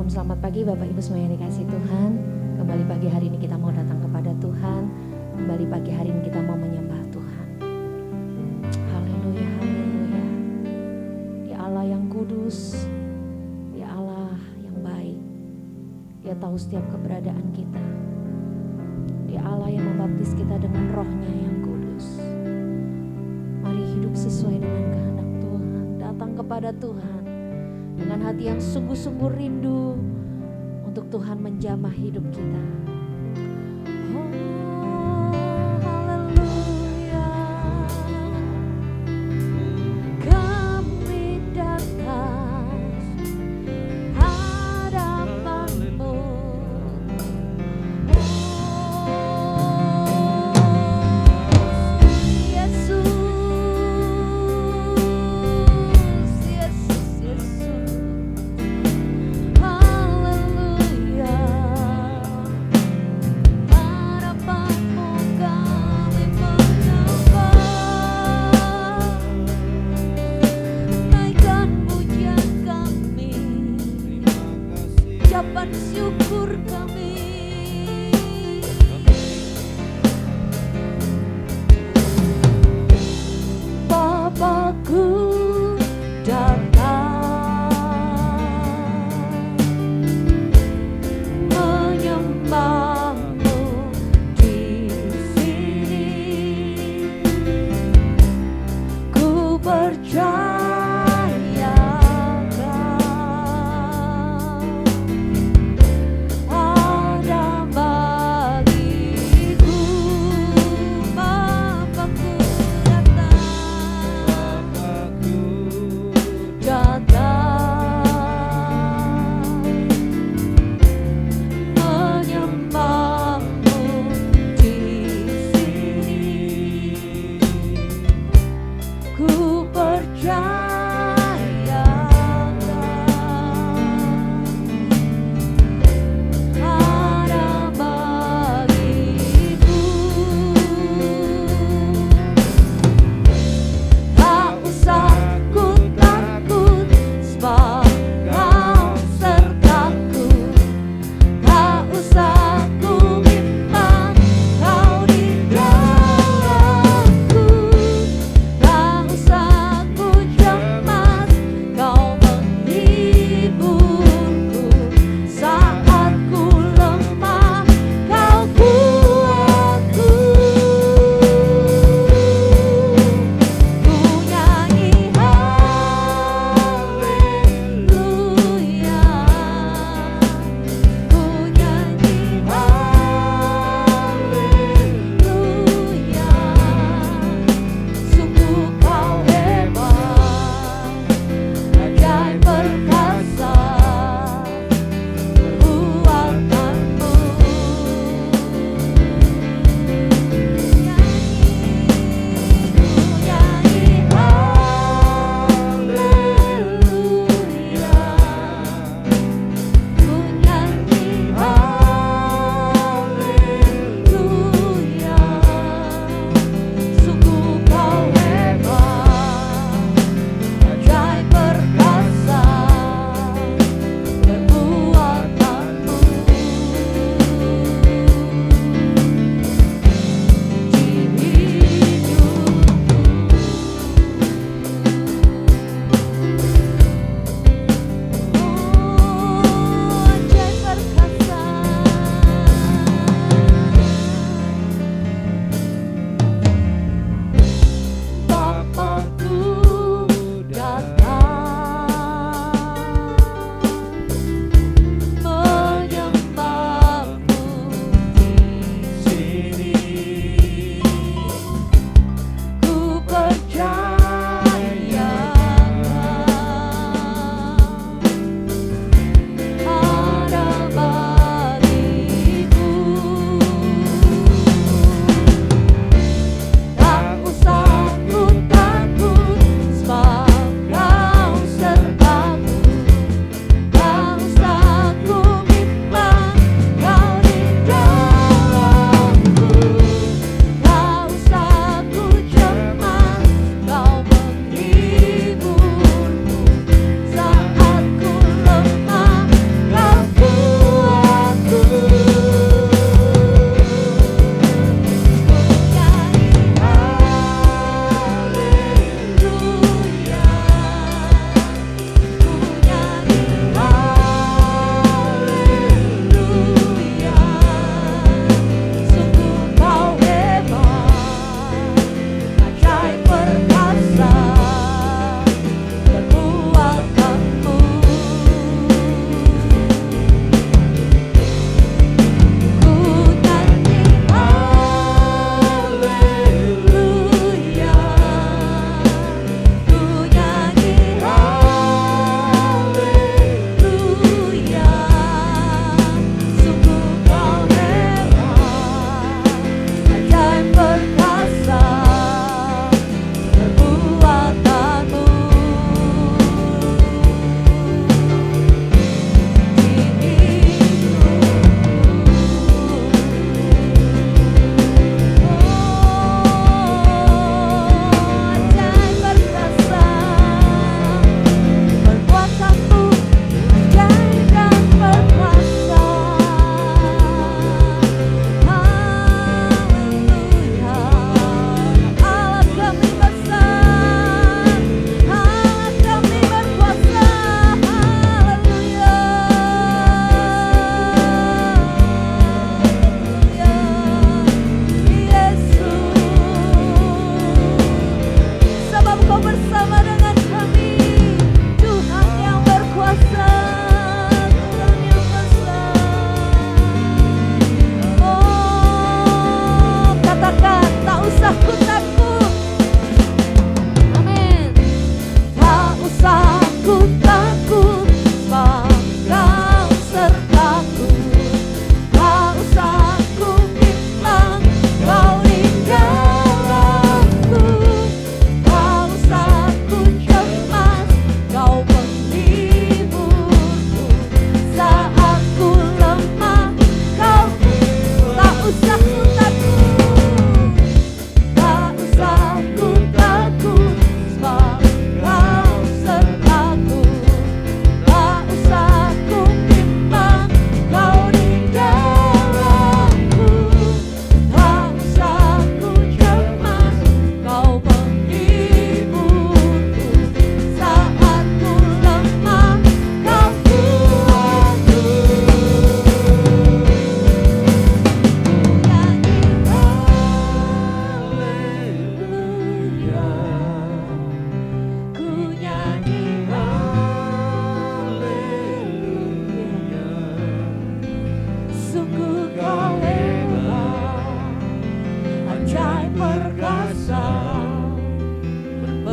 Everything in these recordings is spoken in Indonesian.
Salam selamat pagi Bapak Ibu semua yang dikasihi Tuhan. Kembali pagi hari ini kita mau datang kepada Tuhan. Kembali pagi hari ini kita mau menyembah Tuhan. Haleluya, haleluya. Dia Allah yang kudus, Dia Allah yang baik. Dia tahu setiap keberadaan kita. Dia Allah yang membaptis kita dengan rohnya yang kudus. Mari hidup sesuai dengan kehendak Tuhan. Datang kepada Tuhan dengan hati yang sungguh-sungguh rindu untuk Tuhan menjamah hidup kita. Oh, haleluya. Kami datang hadapan-Mu.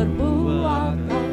perbuatanmu.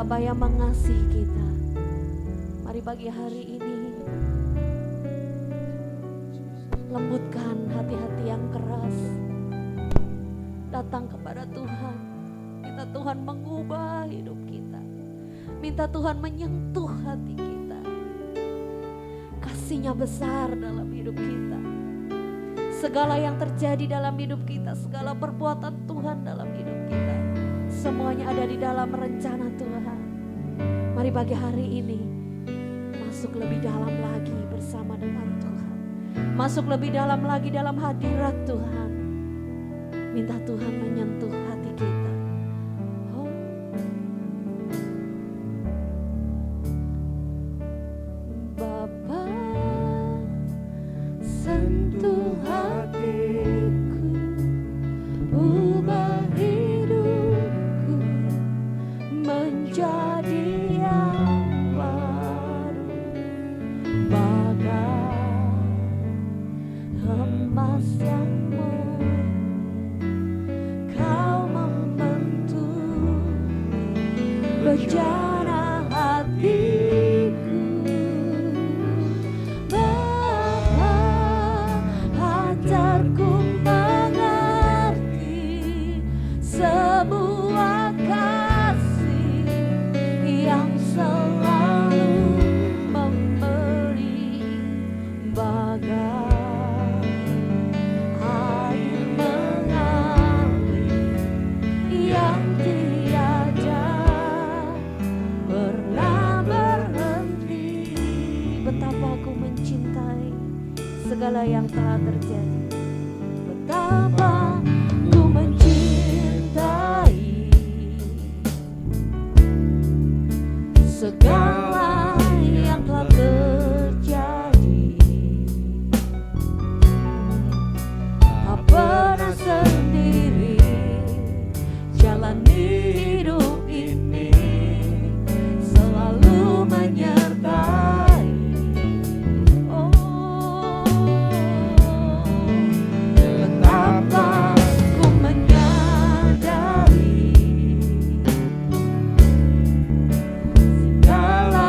Bapa yang mengasihi kita. Mari pagi hari ini lembutkan hati-hati yang keras. Datang kepada Tuhan. Minta Tuhan mengubah hidup kita. Minta Tuhan menyentuh hati kita. Kasih-Nya besar dalam hidup kita. Segala yang terjadi dalam hidup kita, segala perbuatan Tuhan dalam hidup kita, semuanya ada di dalam rencana Tuhan. Mari pagi hari ini masuk lebih dalam lagi bersama dengan Tuhan. Masuk lebih dalam lagi dalam hadirat Tuhan. Minta Tuhan menyentuh hati kita. Oh. segala yang telah terjadi. Betapa ku mencintai segala yang telah terjadi. Tak pernah sendiri jalani hidup ini, selalu menyertai. Oh, betapa ku menyadari segala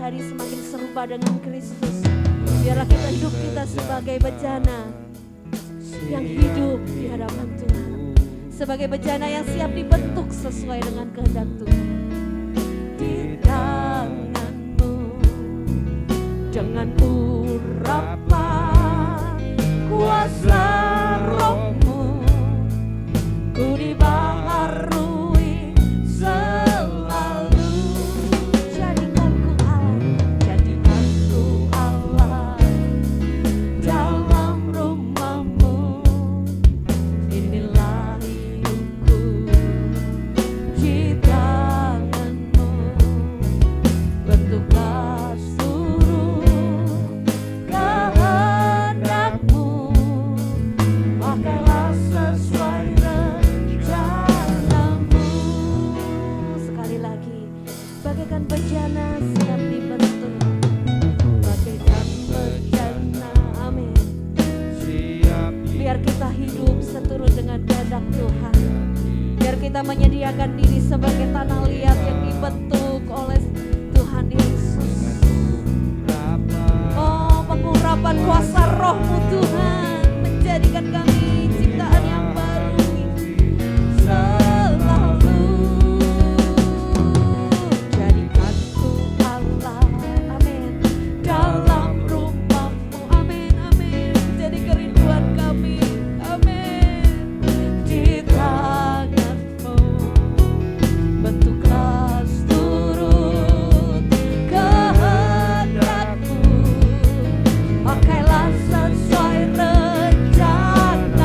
hari semakin serupa dengan Kristus. Biarlah kita hidup kita sebagai bejana yang hidup di hadapan Tuhan, sebagai bejana yang siap dibentuk sesuai dengan kehendak Tuhan. Di tanganmu dengan urapan kuasa rohmu, ku dibaharui selalu. Jadikan ku Allah dalam rumahmu. Inilah hidupku di tanganmu. Bentuklah seluruh kehendakmu, pakailah sesuai rencanamu. Sekali lagi, bagaikan bejana siap dibentuk, bagaikan bejana, amin. Biar kita hidup seturut dengan kehendak Tuhan. Biar kita menyediakan diri sebagai tanah liat yang dibentuk oleh Tuhan Yesus. Oh, pengurapan kuasa rohmu Tuhan menjadikan kami ciptaan yang baru selalu. Jadikan ku Allah, amin, dalam rumahmu, amin, amin. Jadi kerinduan kami, amin. Di tanganmu bentuklah seluruh kehendakmu, pakailah sesuai rencanamu.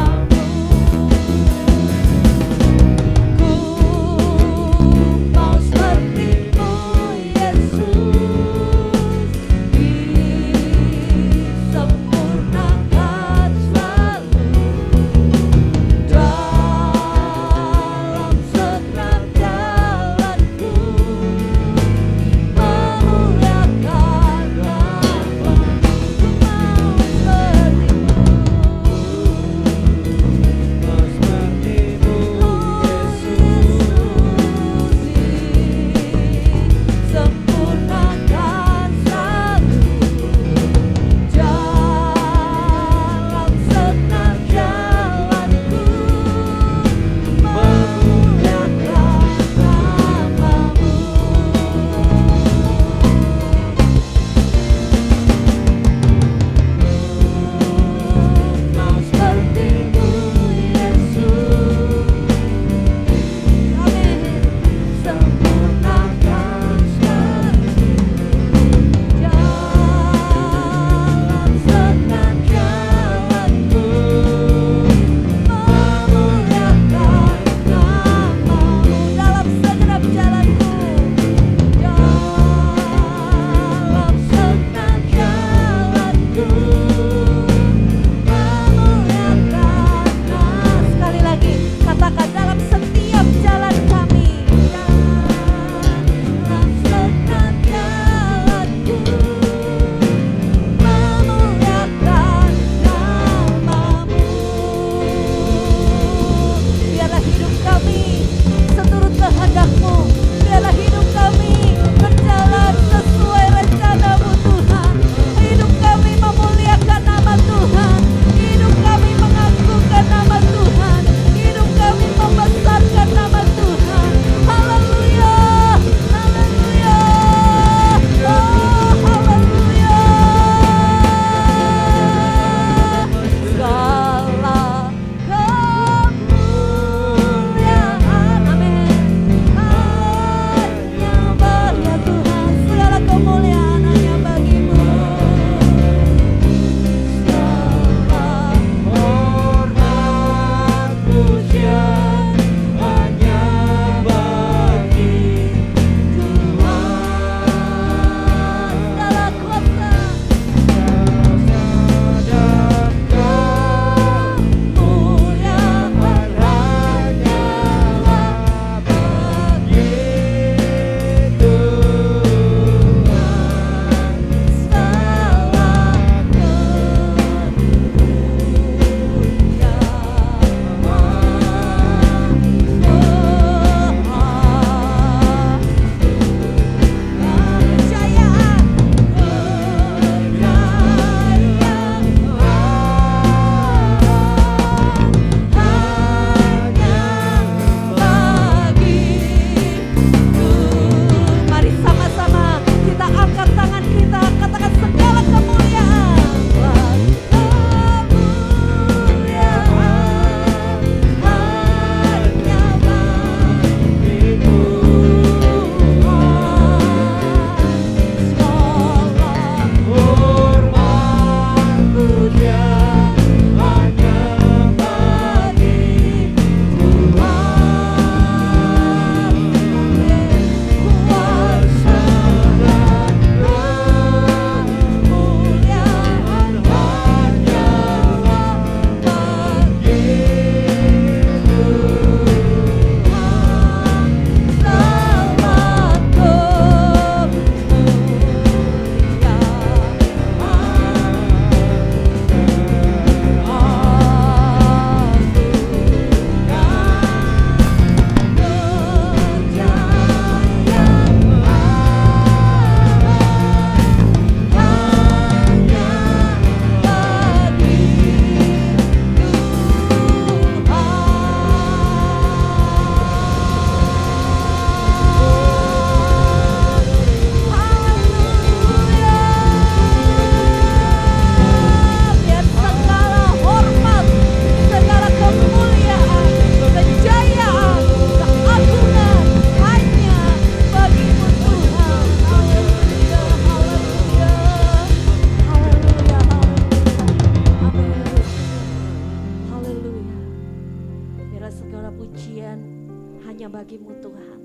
bagimu Tuhan.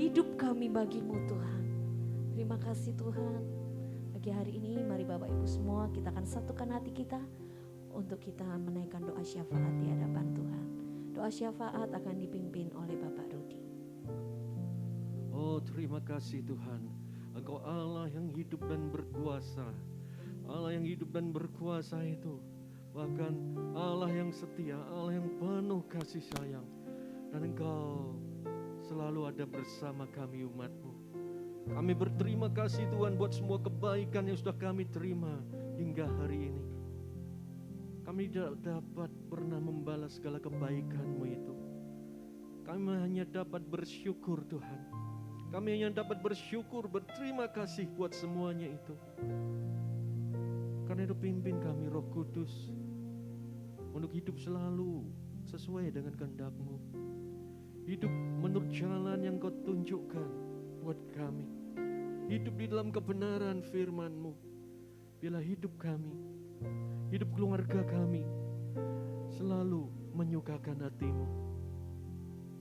Hidup kami bagimu Tuhan. Terima kasih Tuhan. Pagi hari ini mari Bapak Ibu semua kita akan satukan hati kita untuk kita menaikkan doa syafaat di hadapan Tuhan. Doa syafaat akan dipimpin oleh Bapak Rudi. Oh, terima kasih Tuhan. Engkau Allah yang hidup dan berkuasa. Allah yang hidup dan berkuasa itu. Bahkan Allah yang setia, Allah yang penuh kasih sayang. Dan Engkau selalu ada bersama kami umat-Mu. Kami berterima kasih Tuhan buat semua kebaikan yang sudah kami terima hingga hari ini. Kami tidak dapat pernah membalas segala kebaikan-Mu itu. Kami hanya dapat bersyukur Tuhan. Kami hanya dapat bersyukur, berterima kasih buat semuanya itu. Karena itu pimpin kami Roh Kudus untuk hidup selalu sesuai dengan kehendak-Mu. Hidup menurut jalan yang Kau tunjukkan buat kami. Hidup di dalam kebenaran firman-Mu. Bila hidup kami, hidup keluarga kami selalu menyukakan hati-Mu.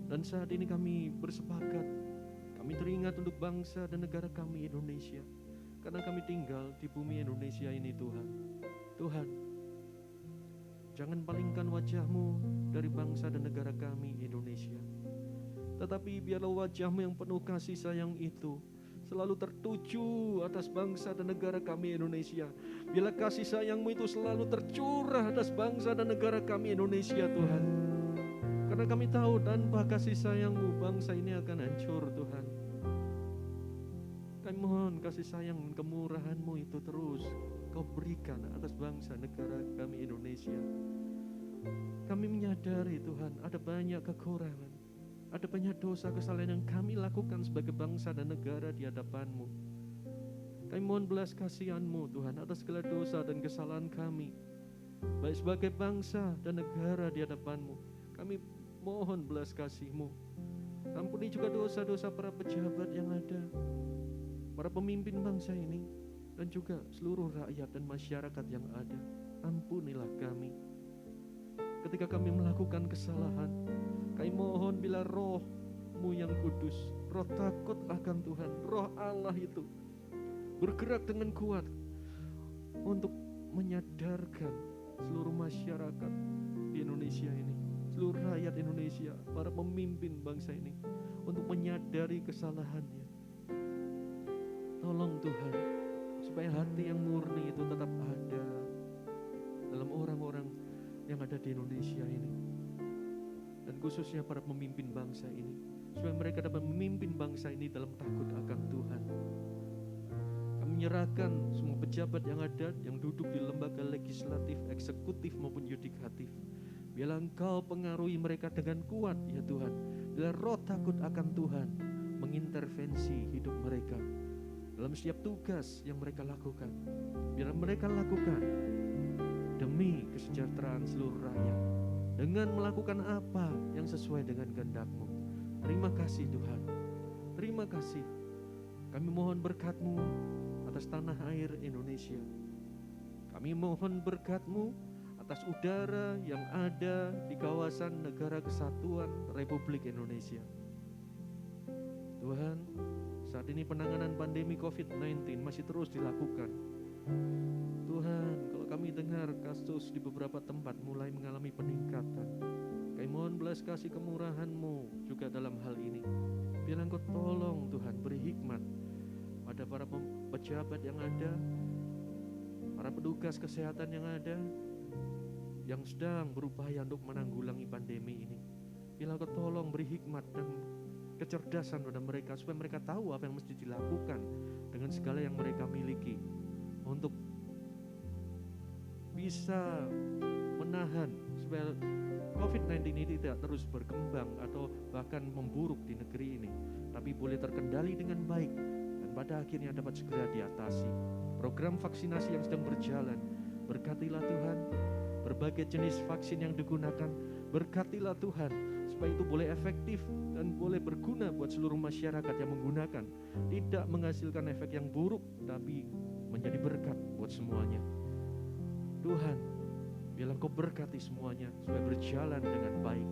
Dan saat ini kami bersepakat, kami teringat untuk bangsa dan negara kami Indonesia. Karena kami tinggal di bumi Indonesia ini Tuhan. Tuhan, jangan palingkan wajah-Mu dari bangsa dan negara kami Indonesia. Tetapi biarlah wajah-Mu yang penuh kasih sayang itu selalu tertuju atas bangsa dan negara kami Indonesia. Biarlah kasih sayang-Mu itu selalu tercurah atas bangsa dan negara kami Indonesia Tuhan. Karena kami tahu tanpa kasih sayang-Mu bangsa ini akan hancur Tuhan. Kami mohon kasih sayang dan kemurahan-Mu itu terus Kau berikan atas bangsa negara kami Indonesia. Kami menyadari Tuhan ada banyak kekurangan, ada banyak dosa kesalahan yang kami lakukan sebagai bangsa dan negara di hadapan-Mu. Kami mohon belas kasihan-Mu Tuhan atas segala dosa dan kesalahan kami, baik sebagai bangsa dan negara di hadapan-Mu. Kami mohon belas kasih-Mu. Ampuni juga dosa-dosa para pejabat yang ada, para pemimpin bangsa ini, dan juga seluruh rakyat dan masyarakat yang ada. Ampunilah kami ketika kami melakukan kesalahan. Kami mohon bila Roh-Mu yang kudus, roh takut akan Tuhan, Roh Allah itu bergerak dengan kuat untuk menyadarkan seluruh masyarakat di Indonesia ini, seluruh rakyat Indonesia, para pemimpin bangsa ini, untuk menyadari kesalahannya. Tolong Tuhan, supaya hati yang murni itu tetap ada dalam orang-orang yang ada di Indonesia ini, dan khususnya para pemimpin bangsa ini, supaya mereka dapat memimpin bangsa ini dalam takut akan Tuhan. Kami menyerahkan semua pejabat yang ada, yang duduk di lembaga legislatif, eksekutif maupun yudikatif. Biarlah Engkau pengaruhi mereka dengan kuat ya Tuhan. Biarlah roh takut akan Tuhan mengintervensi hidup mereka dalam setiap tugas yang mereka lakukan. Biarlah mereka lakukan demi kesejahteraan seluruh rakyat, dengan melakukan apa yang sesuai dengan kehendak-Mu. Terima kasih Tuhan. Terima kasih. Kami mohon berkat-Mu atas tanah air Indonesia. Kami mohon berkat-Mu atas udara yang ada di kawasan Negara Kesatuan Republik Indonesia. Tuhan, saat ini penanganan pandemi COVID-19 masih terus dilakukan. Tuhan, kalau kami dengar kasus di beberapa tempat mulai mengalami peningkatan, kami mohon belas kasih kemurahan-Mu juga dalam hal ini. Biarlah Engkau tolong Tuhan, beri hikmat pada para pejabat yang ada, para petugas kesehatan yang ada, yang sedang berupaya untuk menanggulangi pandemi ini. Biarlah Engkau tolong beri hikmat dan kecerdasan pada mereka, supaya mereka tahu apa yang mesti dilakukan dengan segala yang mereka miliki untuk bisa menahan supaya COVID-19 ini tidak terus berkembang atau bahkan memburuk di negeri ini, tapi boleh terkendali dengan baik dan pada akhirnya dapat segera diatasi. Program vaksinasi yang sedang berjalan, berkatilah Tuhan. Berbagai jenis vaksin yang digunakan, berkatilah Tuhan, supaya itu boleh efektif dan boleh berguna buat seluruh masyarakat yang menggunakan, tidak menghasilkan efek yang buruk, tapi menjadi berkat buat semuanya. Tuhan, biarlah Engkau berkati semuanya supaya berjalan dengan baik.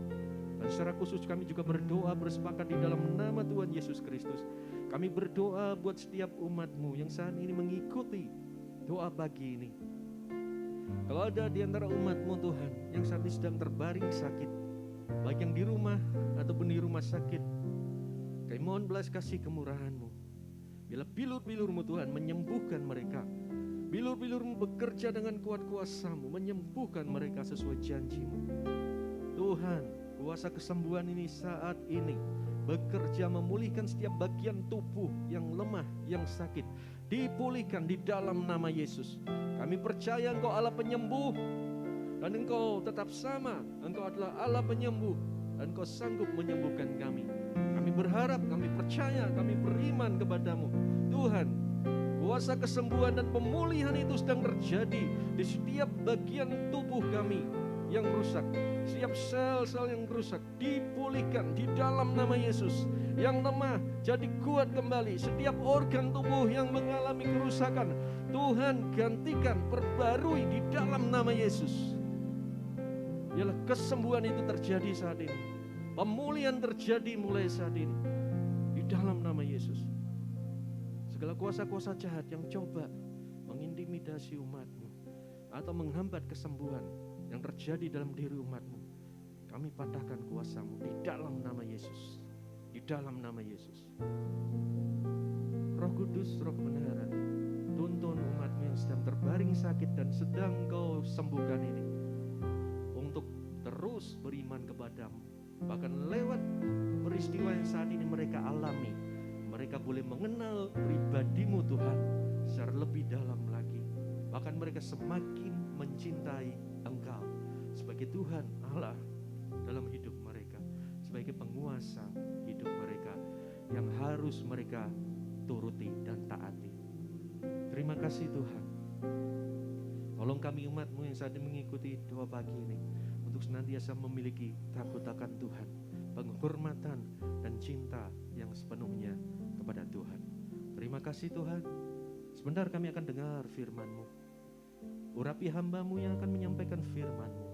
Dan secara khusus kami juga berdoa bersepakat di dalam nama Tuhan Yesus Kristus. Kami berdoa buat setiap umat-Mu yang saat ini mengikuti doa pagi ini. Kalau ada di antara umat-Mu Tuhan yang saat ini sedang terbaring sakit, baik yang di rumah ataupun di rumah sakit, kami mohon belas kasih kemurahan-Mu. Bila bilur-bilur-Mu Tuhan menyembuhkan mereka, bilur-bilur-Mu bekerja dengan kuat kuasa-Mu, menyembuhkan mereka sesuai janji-Mu. Tuhan, kuasa kesembuhan ini saat ini bekerja memulihkan setiap bagian tubuh yang lemah, yang sakit, dipulihkan di dalam nama Yesus. Kami percaya Engkau Allah penyembuh, dan Engkau tetap sama. Engkau adalah Allah penyembuh, dan Engkau sanggup menyembuhkan kami. Kami berharap, kami percaya, kami beriman kepadamu. Tuhan, kuasa kesembuhan dan pemulihan itu sedang terjadi di setiap bagian tubuh kami yang rusak. Setiap sel-sel yang rusak dipulihkan di dalam nama Yesus. Yang lemah jadi kuat kembali. Setiap organ tubuh yang mengalami kerusakan, Tuhan gantikan, perbarui di dalam nama Yesus. Biarlah kesembuhan itu terjadi saat ini. Pemulihan terjadi mulai saat ini di dalam nama Yesus. Segala kuasa-kuasa jahat yang coba mengintimidasi umat-Mu atau menghambat kesembuhan yang terjadi dalam diri umat-Mu, kami patahkan kuasa-Mu di dalam nama Yesus. Di dalam nama Yesus. Roh Kudus, Roh kebenaran, tuntun umat-Mu yang sedang terbaring sakit dan sedang Kau sembuhkan ini untuk terus beriman kepadamu. Bahkan lewat peristiwa yang saat ini mereka alami, mereka boleh mengenal pribadi-Mu Tuhan secara lebih dalam lagi. Bahkan mereka semakin mencintai Engkau sebagai Tuhan Allah dalam hidup mereka, sebagai penguasa hidup mereka yang harus mereka turuti dan taati. Terima kasih Tuhan. Tolong kami umat-Mu yang saat ini mengikuti doa pagi ini untuk senantiasa memiliki takut akan Tuhan, penghormatan dan cinta yang sepenuhnya kepada Tuhan. Terima kasih Tuhan. Sebentar kami akan dengar firman-Mu. Urapi hamba-Mu yang akan menyampaikan firman-Mu.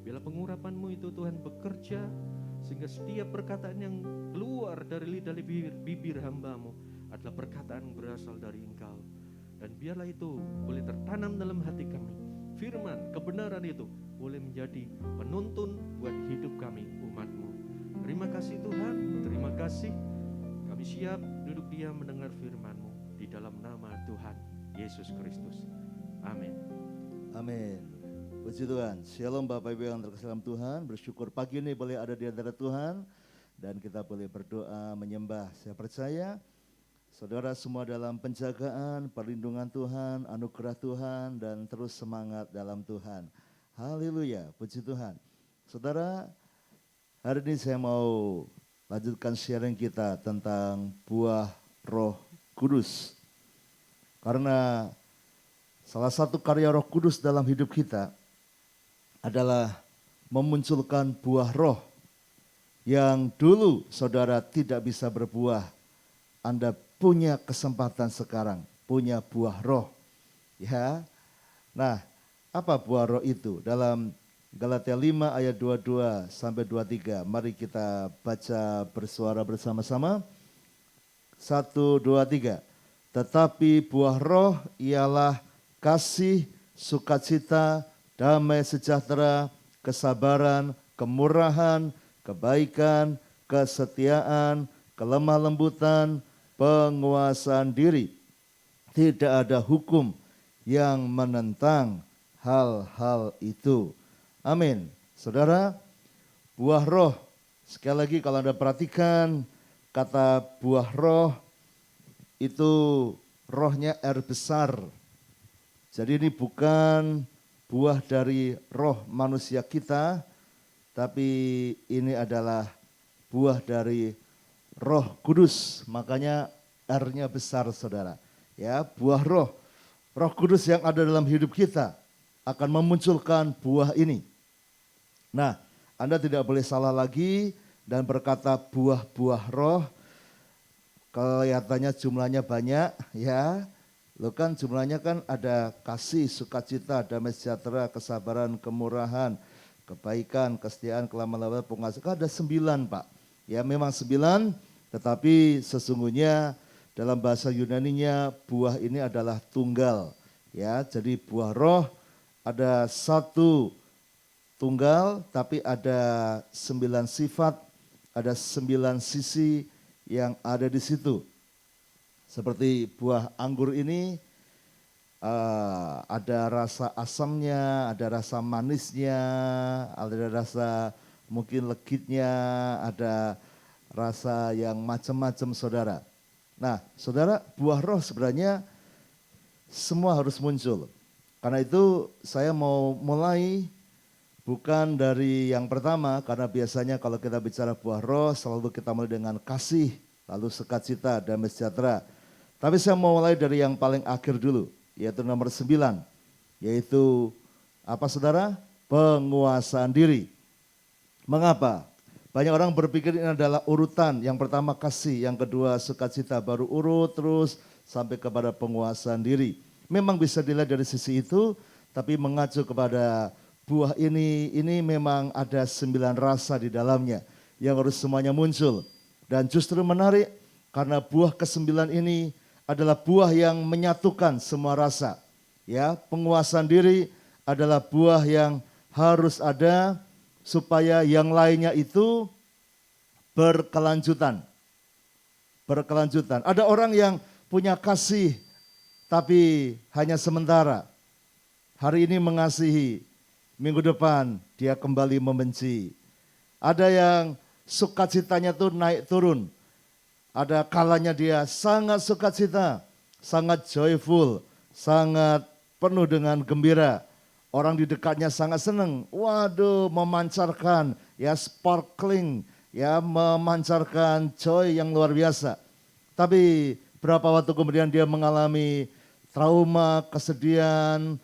Bila pengurapan-Mu itu Tuhan bekerja, sehingga setiap perkataan yang keluar dari lidah bibir hamba-Mu adalah perkataan yang berasal dari Engkau. Dan biarlah itu boleh tertanam dalam hati kami. Firman, kebenaran itu boleh menjadi penuntun buat hidup kami, umat-Mu. Terima kasih Tuhan, terima kasih. Kami siap duduk diam mendengar firman-Mu di dalam nama Tuhan Yesus Kristus. Amin. Amin. Puji Tuhan. Shalom Bapak Ibu yang terkasih dalam Tuhan. Bersyukur pagi ini boleh ada di antara Tuhan dan kita boleh berdoa menyembah. Saya percaya saudara semua dalam penjagaan, perlindungan Tuhan, anugerah Tuhan, dan terus semangat dalam Tuhan. Haleluya, puji Tuhan. Saudara, hari ini saya mau lanjutkan sharing kita tentang buah Roh Kudus. Karena salah satu karya Roh Kudus dalam hidup kita adalah memunculkan buah roh yang dulu saudara tidak bisa berbuah. Anda punya kesempatan sekarang, punya buah roh. Ya. Nah, apa buah roh itu? Dalam Galatia 5 ayat 22 sampai 23. Mari kita baca bersuara bersama-sama. 1, 2, 3. Tetapi buah roh ialah kasih, sukacita, damai sejahtera, kesabaran, kemurahan, kebaikan, kesetiaan, kelemah lembutan, penguasaan diri. Tidak ada hukum yang menentang hal-hal itu. Amin. Saudara, buah roh, sekali lagi kalau Anda perhatikan kata buah roh itu rohnya R besar. Jadi ini bukan buah dari roh manusia kita, tapi ini adalah buah dari Roh Kudus. Makanya R-nya besar saudara. Ya, buah roh. Roh Kudus yang ada dalam hidup kita akan memunculkan buah ini. Nah, Anda tidak boleh salah lagi dan berkata buah-buah roh. Kelihatannya jumlahnya banyak ya. Loh kan jumlahnya kan ada kasih, sukacita, damai sejahtera, kesabaran, kemurahan, kebaikan, kesetiaan, kelemah-lembutan, penguasaan. Ada 9 Pak. Ya memang 9, tetapi sesungguhnya dalam bahasa Yunaninya buah ini adalah tunggal. Ya, jadi buah roh ada 1 tunggal, tapi ada 9 sifat, ada 9 sisi yang ada di situ. Seperti buah anggur ini ada rasa asamnya, ada rasa manisnya, ada rasa mungkin legitnya, ada rasa yang macam-macam saudara. Nah saudara, buah roh sebenarnya semua harus muncul. Karena itu saya mau mulai bukan dari yang pertama, karena biasanya kalau kita bicara buah roh selalu kita mulai dengan kasih, lalu sukacita, damai sejahtera. Tapi saya mau mulai dari yang paling akhir dulu, yaitu nomor 9, yaitu apa saudara? Penguasaan diri. Mengapa? Banyak orang berpikir ini adalah urutan, yang pertama kasih, yang kedua sukacita, baru urut terus sampai kepada penguasaan diri. Memang bisa dilihat dari sisi itu, tapi mengacu kepada buah ini memang ada 9 rasa di dalamnya yang harus semuanya muncul. Dan justru menarik karena buah ke-9 ini adalah buah yang menyatukan semua rasa. Ya, penguasaan diri adalah buah yang harus ada supaya yang lainnya itu berkelanjutan. Berkelanjutan. Ada orang yang punya kasih tapi hanya sementara. Hari ini mengasihi, minggu depan dia kembali membenci. Ada yang sukacitanya tuh naik turun. Ada kalanya dia sangat sukacita, sangat joyful, sangat penuh dengan gembira. Orang di dekatnya sangat senang. Waduh, memancarkan ya sparkling, ya memancarkan joy yang luar biasa. Tapi berapa waktu kemudian dia mengalami trauma, kesedihan,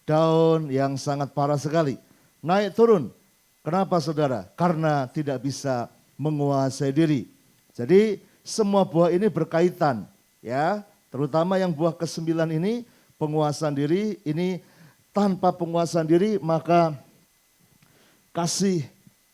down yang sangat parah sekali. Naik turun. Kenapa saudara? Karena tidak bisa menguasai diri. Jadi semua buah ini berkaitan, ya, terutama yang buah ke-9 ini, penguasaan diri ini. Tanpa penguasaan diri maka kasih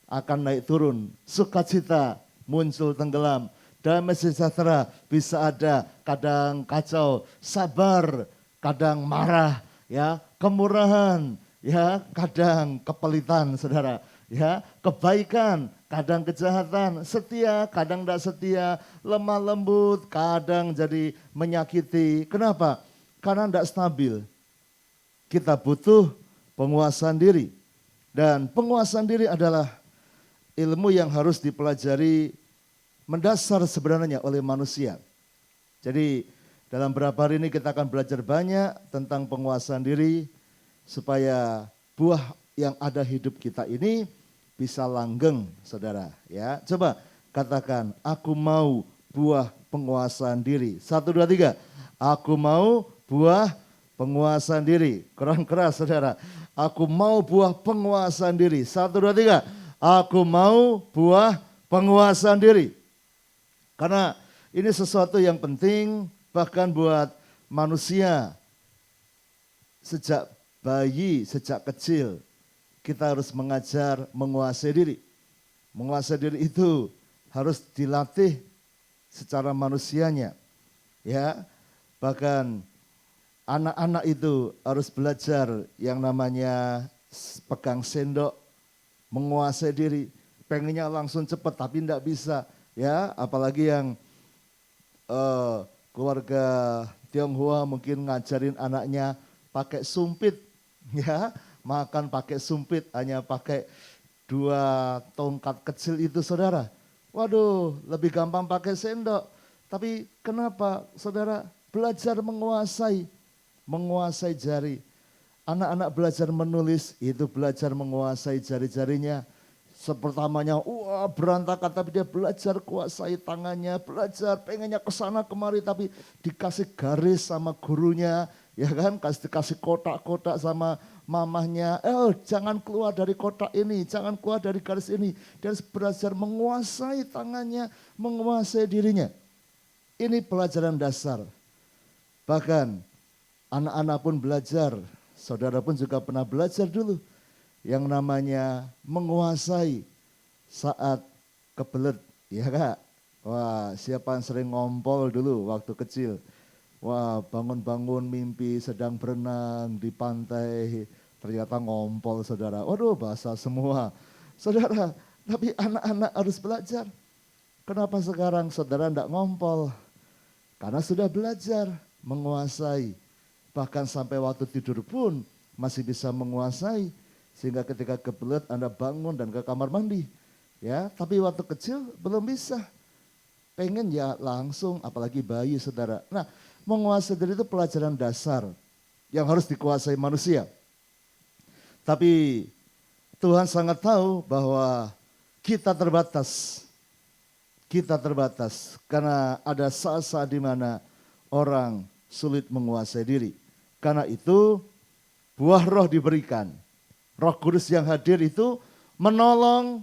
akan naik turun, sukacita muncul tenggelam, damai sejahtera bisa ada, kadang kacau, sabar, kadang marah, ya, kemurahan, ya, kadang kepelitan, saudara, ya, kebaikan, kadang kejahatan, setia, kadang tidak setia, lemah lembut, kadang jadi menyakiti. Kenapa? Karena tidak stabil. Kita butuh penguasaan diri. Dan penguasaan diri adalah ilmu yang harus dipelajari mendasar sebenarnya oleh manusia. Jadi dalam beberapa hari ini kita akan belajar banyak tentang penguasaan diri supaya buah yang ada hidup kita ini bisa langgeng, saudara. Ya, coba katakan, aku mau buah penguasaan diri. 1, 2, 3. Aku mau buah penguasaan diri. Kurang keras, saudara. Aku mau buah penguasaan diri. 1, 2, 3. Aku mau buah penguasaan diri. Karena ini sesuatu yang penting bahkan buat manusia. Sejak bayi, sejak kecil, kita harus mengajar menguasai diri. Menguasai diri itu harus dilatih secara manusianya. Ya, bahkan anak-anak itu harus belajar yang namanya pegang sendok, menguasai diri. Pengennya langsung cepat tapi tidak bisa. Ya, apalagi yang keluarga Tionghoa mungkin ngajarin anaknya pakai sumpit, ya, makan pakai sumpit, hanya pakai 2 tongkat kecil itu, saudara. Waduh, lebih gampang pakai sendok. Tapi kenapa, saudara? Belajar menguasai jari. Anak-anak belajar menulis, itu belajar menguasai jari-jarinya. Sepertamanya, wah berantakan, tapi dia belajar kuasai tangannya, belajar pengennya kesana kemari, tapi dikasih garis sama gurunya, ya kan, dikasih kotak-kotak sama mamahnya, jangan keluar dari kotak ini, jangan keluar dari garis ini. Dia harus belajar menguasai tangannya, menguasai dirinya. Ini pelajaran dasar. Bahkan anak-anak pun belajar, saudara pun juga pernah belajar dulu. yang namanya menguasai saat kebelet, ya Kak? Wah, siapa yang sering ngompol dulu waktu kecil? Wah, bangun-bangun mimpi sedang berenang di pantai, ternyata ngompol saudara. Waduh, basah semua. Saudara, tapi anak-anak harus belajar. Kenapa sekarang saudara tidak ngompol? Karena sudah belajar menguasai. Bahkan sampai waktu tidur pun masih bisa menguasai. Sehingga ketika kebelet Anda bangun dan ke kamar mandi. Ya, tapi waktu kecil belum bisa. Pengen ya langsung, apalagi bayi saudara. Nah, menguasai diri itu pelajaran dasar yang harus dikuasai manusia. Tapi Tuhan sangat tahu bahwa kita terbatas. Kita terbatas karena ada saat-saat di mana orang sulit menguasai diri. Karena itu buah roh diberikan. Roh Kudus yang hadir itu menolong,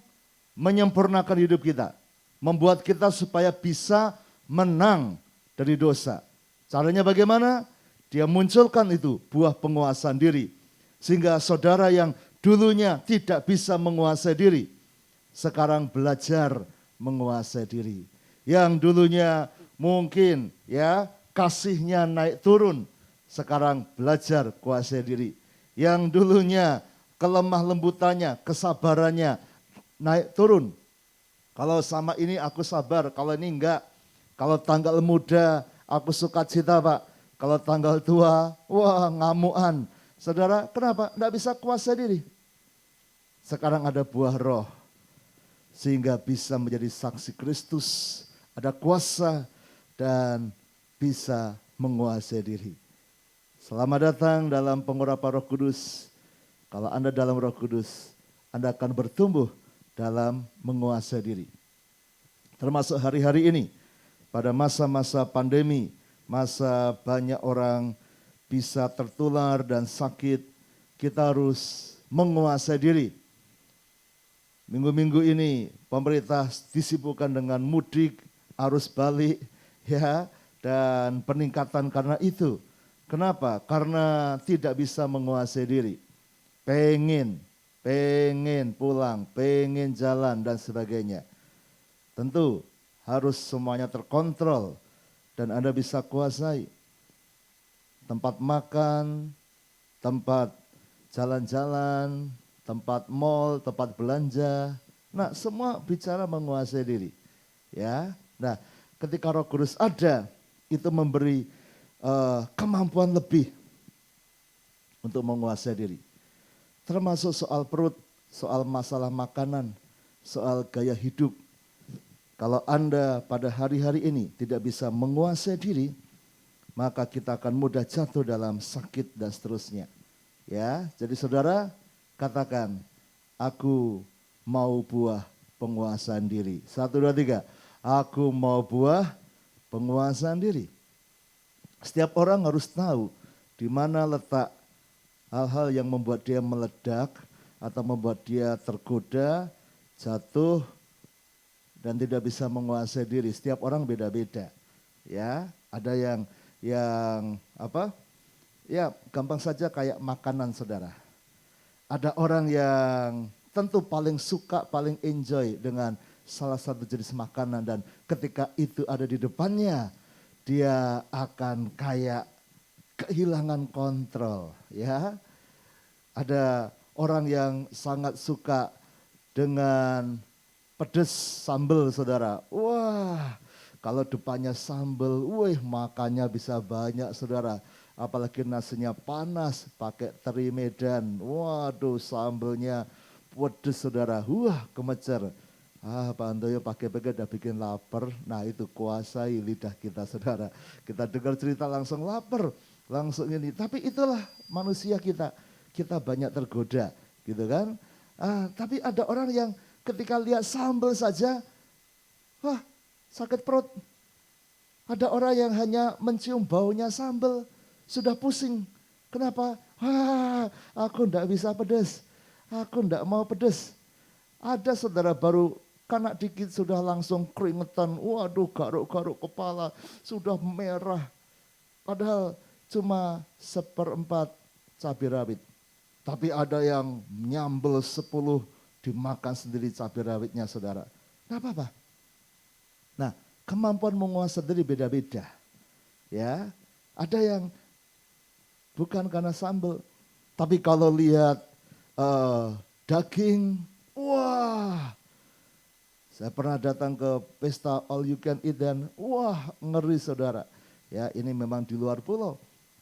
menyempurnakan hidup kita. Membuat kita supaya bisa menang dari dosa. Caranya bagaimana? Dia munculkan itu buah penguasaan diri. Sehingga saudara yang dulunya tidak bisa menguasai diri, sekarang belajar menguasai diri. Yang dulunya mungkin ya kasihnya naik turun, sekarang belajar kuasai diri. Yang dulunya kelemah lembutannya, kesabarannya naik turun. Kalau sama ini aku sabar, kalau ini enggak. Kalau tanggal muda aku sukacita Pak. Kalau tanggal tua, wah ngamuan. Saudara, kenapa? Enggak bisa kuasai diri. Sekarang ada buah roh. Sehingga bisa menjadi saksi Kristus. Ada kuasa dan bisa menguasai diri. Selamat datang dalam pengurapan Roh Kudus. Kalau Anda dalam Roh Kudus, Anda akan bertumbuh dalam menguasai diri. Termasuk hari-hari ini, pada masa-masa pandemi, masa banyak orang bisa tertular dan sakit, kita harus menguasai diri. Minggu-minggu ini pemerintah disibukkan dengan mudik, arus balik, ya, dan peningkatan karena itu. Kenapa? Karena tidak bisa menguasai diri. Pengen pulang, pengen jalan dan sebagainya. Tentu harus semuanya terkontrol dan Anda bisa kuasai. Tempat makan, tempat jalan-jalan, tempat mall, tempat belanja. Nah, semua bicara menguasai diri. Ya. Nah, ketika Roh Kudus ada, itu memberi kemampuan lebih untuk menguasai diri. Termasuk soal perut, soal masalah makanan, soal gaya hidup. Kalau Anda pada hari-hari ini tidak bisa menguasai diri, maka kita akan mudah jatuh dalam sakit dan seterusnya. Ya, jadi saudara katakan, aku mau buah penguasaan diri. 1, 2, 3. Aku mau buah penguasaan diri. Setiap orang harus tahu di mana letak hal-hal yang membuat dia meledak atau membuat dia tergoda, jatuh, dan tidak bisa menguasai diri. Setiap orang beda-beda. Ya, ada yang apa? Ya, gampang saja kayak makanan saudara. Ada orang yang tentu paling suka, paling enjoy dengan salah satu jenis makanan dan ketika itu ada di depannya, dia akan kayak kehilangan kontrol, ya. Ada orang yang sangat suka dengan pedas sambal saudara. Wah, kalau depannya sambal, makannya bisa banyak saudara. Apalagi nasinya panas, pakai teri Medan. Waduh, sambalnya pedas saudara. Wah, kemecer. Pak Antoyo pakai udah bikin lapar. Nah, itu kuasai lidah kita saudara. Kita dengar cerita langsung lapar. Langsung ini, tapi itulah manusia kita banyak tergoda, gitu kan? Tapi ada orang yang ketika lihat sambal saja, wah sakit perut. Ada orang yang hanya mencium baunya sambal sudah pusing. Kenapa? Wah, aku enggak bisa pedas, aku enggak mau pedas. Ada saudara baru kena dikit sudah langsung keringetan, waduh garuk-garuk kepala, sudah merah. Padahal cuma 1/4 cabai rawit. Tapi ada yang nyambel 10 dimakan sendiri cabai rawitnya saudara. Gak apa-apa. Nah, kemampuan menguasai sendiri beda-beda. Ya, ada yang bukan karena sambal, tapi kalau lihat daging, wah. Saya pernah datang ke pesta all you can eat dan wah ngeri saudara. Ya, ini memang di luar pulau.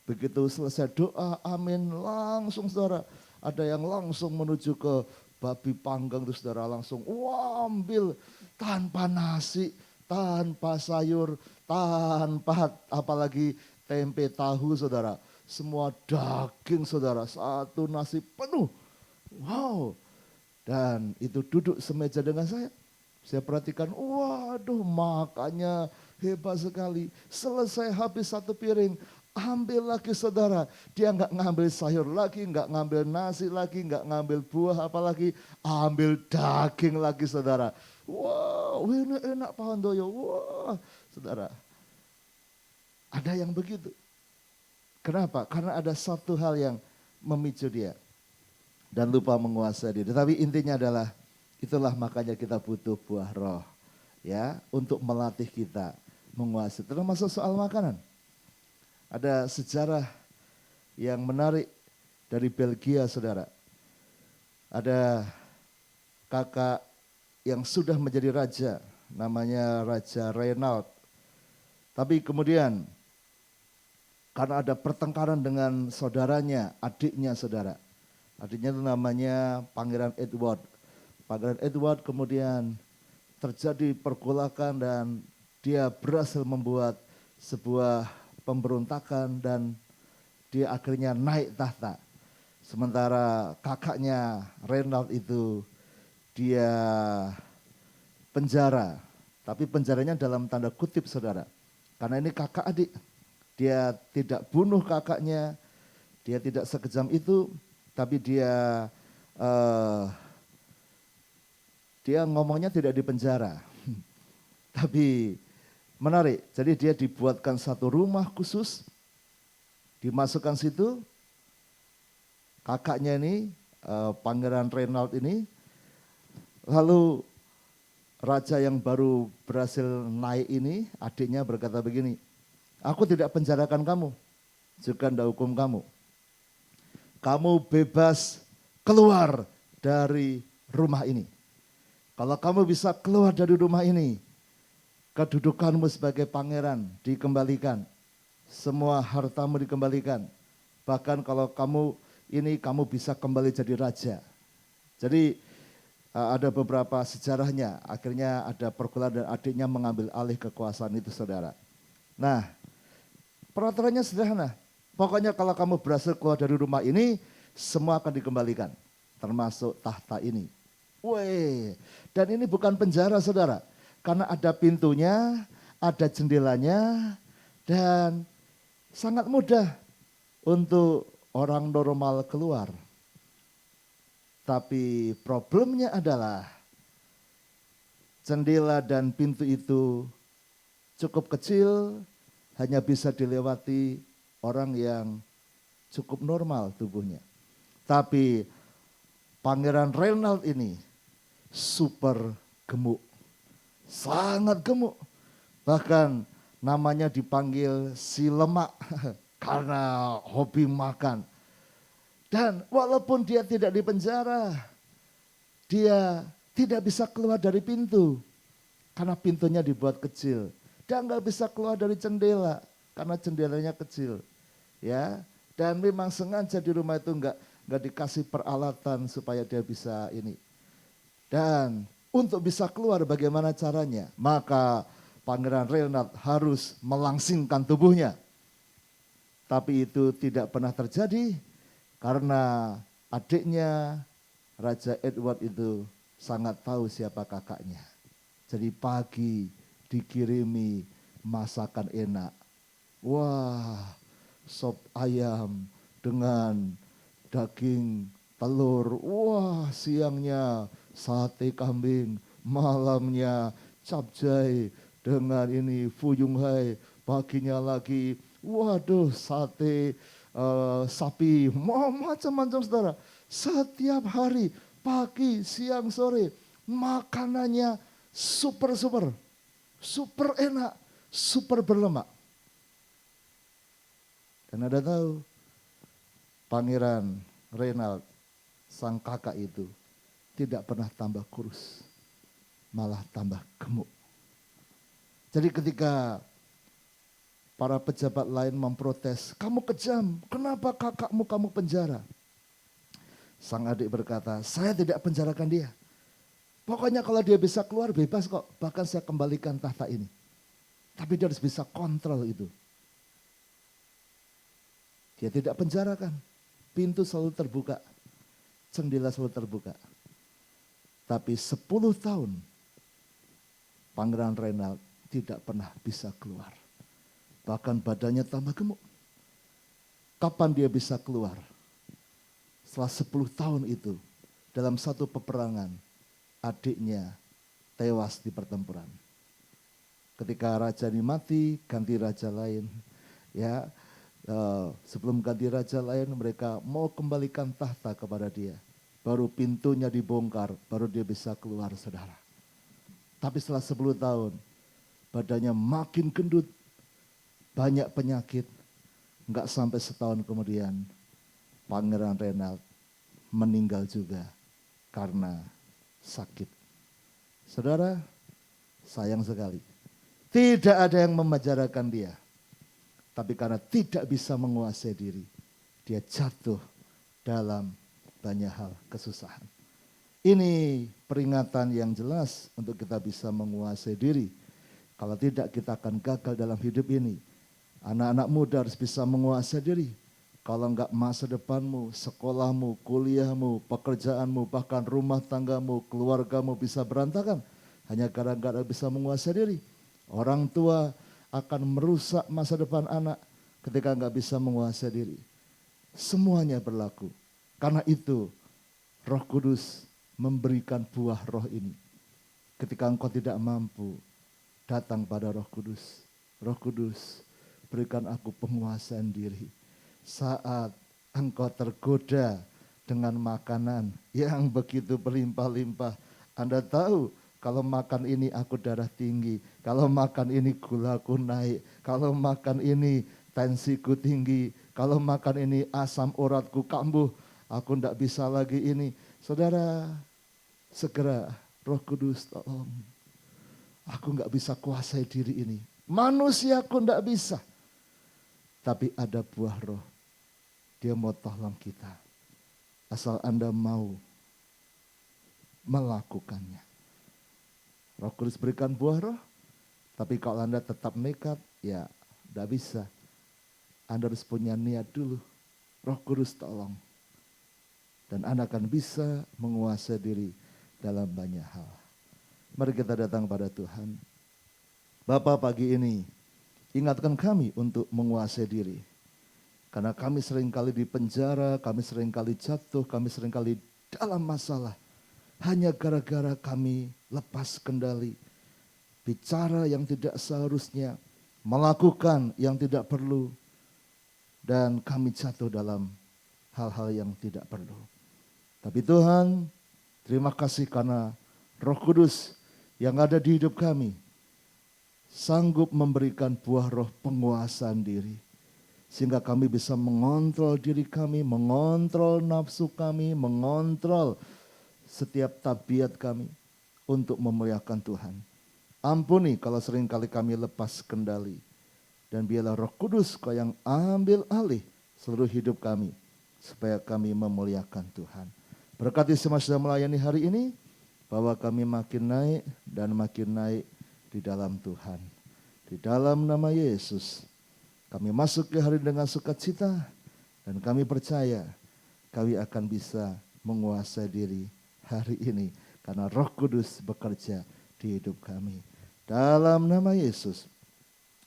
Begitu selesai doa, amin, langsung saudara. Ada yang langsung menuju ke babi panggang itu saudara, langsung wah ambil tanpa nasi, tanpa sayur, tanpa apalagi tempe tahu saudara. Semua daging saudara, satu nasi penuh. Wow, dan itu duduk semeja dengan saya. Saya perhatikan, waduh makannya hebat sekali. Selesai habis satu piring, ambil lagi saudara. Dia nggak ngambil sayur lagi, nggak ngambil nasi lagi, nggak ngambil buah apalagi, ambil daging lagi saudara. Wow, ini enak Pak Handoyo. Wah, saudara. Ada yang begitu. Kenapa? Karena ada satu hal yang memicu dia. Dan lupa menguasai diri. Tapi intinya adalah, itulah makanya kita butuh buah roh. Ya, untuk melatih kita menguasai. Termasuk soal makanan. Ada sejarah yang menarik dari Belgia saudara. Ada kakak yang sudah menjadi raja. Namanya Raja Reynald. Tapi kemudian karena ada pertengkaran dengan saudaranya, adiknya saudara. Adiknya itu namanya Pangeran Edward. Pangeran Edward kemudian terjadi pergolakan dan dia berhasil membuat sebuah pemberontakan dan dia akhirnya naik tahta. Sementara kakaknya Reynald itu dia penjara. Tapi penjaranya dalam tanda kutip saudara. Karena ini kakak adik. Dia tidak bunuh kakaknya, dia tidak sekejam itu, tapi dia ngomongnya tidak di penjara. Tapi menarik, jadi dia dibuatkan satu rumah khusus, dimasukkan situ, kakaknya ini, Pangeran Reynald ini, lalu raja yang baru berhasil naik ini, adiknya berkata begini, aku tidak penjarakan kamu, juga tidak hukum kamu. Kamu bebas keluar dari rumah ini. Kalau kamu bisa keluar dari rumah ini, kedudukanmu sebagai pangeran dikembalikan. Semua hartamu dikembalikan. Bahkan kalau kamu bisa kembali jadi raja. Jadi ada beberapa sejarahnya, akhirnya ada pergolakan dan adiknya mengambil alih kekuasaan itu saudara. Nah, peraturannya sederhana. Pokoknya kalau kamu berhasil keluar dari rumah ini, semua akan dikembalikan. Termasuk tahta ini. Weh, dan ini bukan penjara saudara. Karena ada pintunya, ada jendelanya, dan sangat mudah untuk orang normal keluar. Tapi problemnya adalah jendela dan pintu itu cukup kecil, hanya bisa dilewati orang yang cukup normal tubuhnya. Tapi Pangeran Reynald ini super gemuk, sangat gemuk. Bahkan namanya dipanggil si lemak karena hobi makan. Dan walaupun dia tidak dipenjara, dia tidak bisa keluar dari pintu karena pintunya dibuat kecil. Dia nggak bisa keluar dari jendela karena jendelanya kecil, ya. Dan memang sengaja di rumah itu nggak dikasih peralatan supaya dia bisa ini. Dan untuk bisa keluar bagaimana caranya? Maka Pangeran Reynald harus melangsingkan tubuhnya. Tapi itu tidak pernah terjadi karena adiknya Raja Edward itu sangat tahu siapa kakaknya. Jadi pagi dikirimi masakan enak. Wah, sop ayam dengan daging telur. Wah, siangnya sate kambing, malamnya capcay dengan ini fuyung hai, paginya lagi waduh sate sapi, mau macam-macam saudara. Setiap hari, pagi, siang, sore, makanannya super enak, super berlemak. Dan Anda tahu, Pangeran Reynald, sang kakak itu, tidak pernah tambah kurus, malah tambah gemuk. Jadi ketika para pejabat lain memprotes, kamu kejam, kenapa kakakmu kamu penjara? Sang adik berkata, saya tidak penjarakan dia. Pokoknya kalau dia bisa keluar bebas kok, bahkan saya kembalikan tahta ini. Tapi dia harus bisa kontrol itu. Dia tidak penjarakan, pintu selalu terbuka, jendela selalu terbuka. Tapi 10 tahun Pangeran Reynald tidak pernah bisa keluar. Bahkan badannya tambah gemuk. Kapan dia bisa keluar? Setelah 10 tahun itu, dalam satu peperangan, adiknya tewas di pertempuran. Ketika raja ini mati, ganti raja lain. Ya, sebelum ganti raja lain, mereka mau kembalikan tahta kepada dia. Baru pintunya dibongkar, baru dia bisa keluar, saudara. Tapi setelah 10 tahun, badannya makin gendut, banyak penyakit. Enggak sampai setahun kemudian, Pangeran Reynald meninggal juga karena sakit. Saudara, sayang sekali. Tidak ada yang memenjarakan dia. Tapi karena tidak bisa menguasai diri, dia jatuh dalam banyak hal kesusahan. Ini peringatan yang jelas untuk kita bisa menguasai diri. Kalau tidak, kita akan gagal dalam hidup ini. Anak-anak muda harus bisa menguasai diri. Kalau enggak, masa depanmu, sekolahmu, kuliahmu, pekerjaanmu, bahkan rumah tanggamu, keluargamu bisa berantakan. Hanya gara-gara bisa menguasai diri. Orang tua akan merusak masa depan anak ketika enggak bisa menguasai diri. Semuanya berlaku. Karena itu, Roh Kudus memberikan buah roh ini. Ketika engkau tidak mampu, datang pada Roh Kudus. Roh Kudus, berikan aku penguasaan diri. Saat engkau tergoda dengan makanan yang begitu berlimpah-limpah, Anda tahu kalau makan ini aku darah tinggi, kalau makan ini gulaku naik, kalau makan ini tensiku tinggi, kalau makan ini asam uratku kambuh, aku tidak bisa lagi ini. Saudara, segera Roh Kudus tolong. Aku nggak bisa kuasai diri ini. Manusiaku nggak bisa. Tapi ada buah roh. Dia mau tolong kita. Asal Anda mau melakukannya. Roh Kudus berikan buah roh. Tapi kalau Anda tetap nekat, ya nggak bisa. Anda harus punya niat dulu. Roh Kudus tolong. Dan Anda akan bisa menguasai diri dalam banyak hal. Mari kita datang pada Tuhan. Bapa, pagi ini ingatkan kami untuk menguasai diri. Karena kami seringkali di penjara, kami seringkali jatuh, kami seringkali dalam masalah. Hanya gara-gara kami lepas kendali. Bicara yang tidak seharusnya, melakukan yang tidak perlu. Dan kami jatuh dalam hal-hal yang tidak perlu. Tapi Tuhan, terima kasih karena Roh Kudus yang ada di hidup kami sanggup memberikan buah roh penguasaan diri. Sehingga kami bisa mengontrol diri kami, mengontrol nafsu kami, mengontrol setiap tabiat kami untuk memuliakan Tuhan. Ampuni kalau seringkali kami lepas kendali. Dan biarlah Roh Kudus Kau yang ambil alih seluruh hidup kami. Supaya kami memuliakan Tuhan. Berkati semua sudah melayani hari ini. Bahwa kami makin naik dan makin naik di dalam Tuhan. Di dalam nama Yesus, kami masuk ke hari dengan sukacita dan kami percaya kami akan bisa menguasai diri hari ini. Karena Roh Kudus bekerja di hidup kami. Dalam nama Yesus,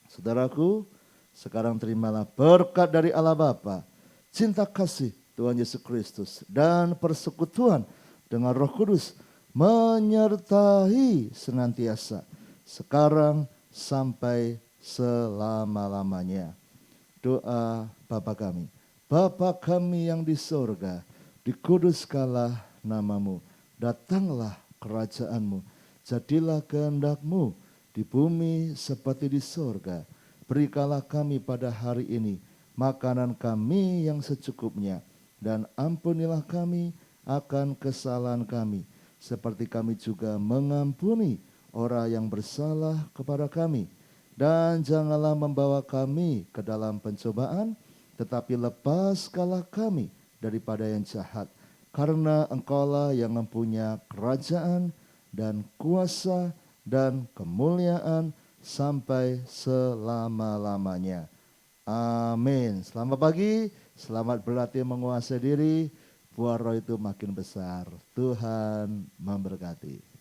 saudaraku, sekarang terimalah berkat dari Allah Bapa, cinta kasih Tuhan Yesus Kristus, dan persekutuan dengan Roh Kudus menyertai senantiasa sekarang sampai selama-lamanya. Doa Bapa kami Bapa kami yang di sorga, dikuduskanlah namamu, datanglah kerajaanmu, jadilah kehendak-Mu di bumi seperti di sorga. Berikanlah kami pada hari ini makanan kami yang secukupnya, dan ampunilah kami akan kesalahan kami, seperti kami juga mengampuni orang yang bersalah kepada kami. Dan janganlah membawa kami ke dalam pencobaan, tetapi lepaskanlah kami daripada yang jahat. Karena Engkaulah yang mempunyai kerajaan dan kuasa dan kemuliaan sampai selama-lamanya. Amin. Selamat pagi, selamat berlatih menguasai diri. Buah roh itu makin besar. Tuhan memberkati.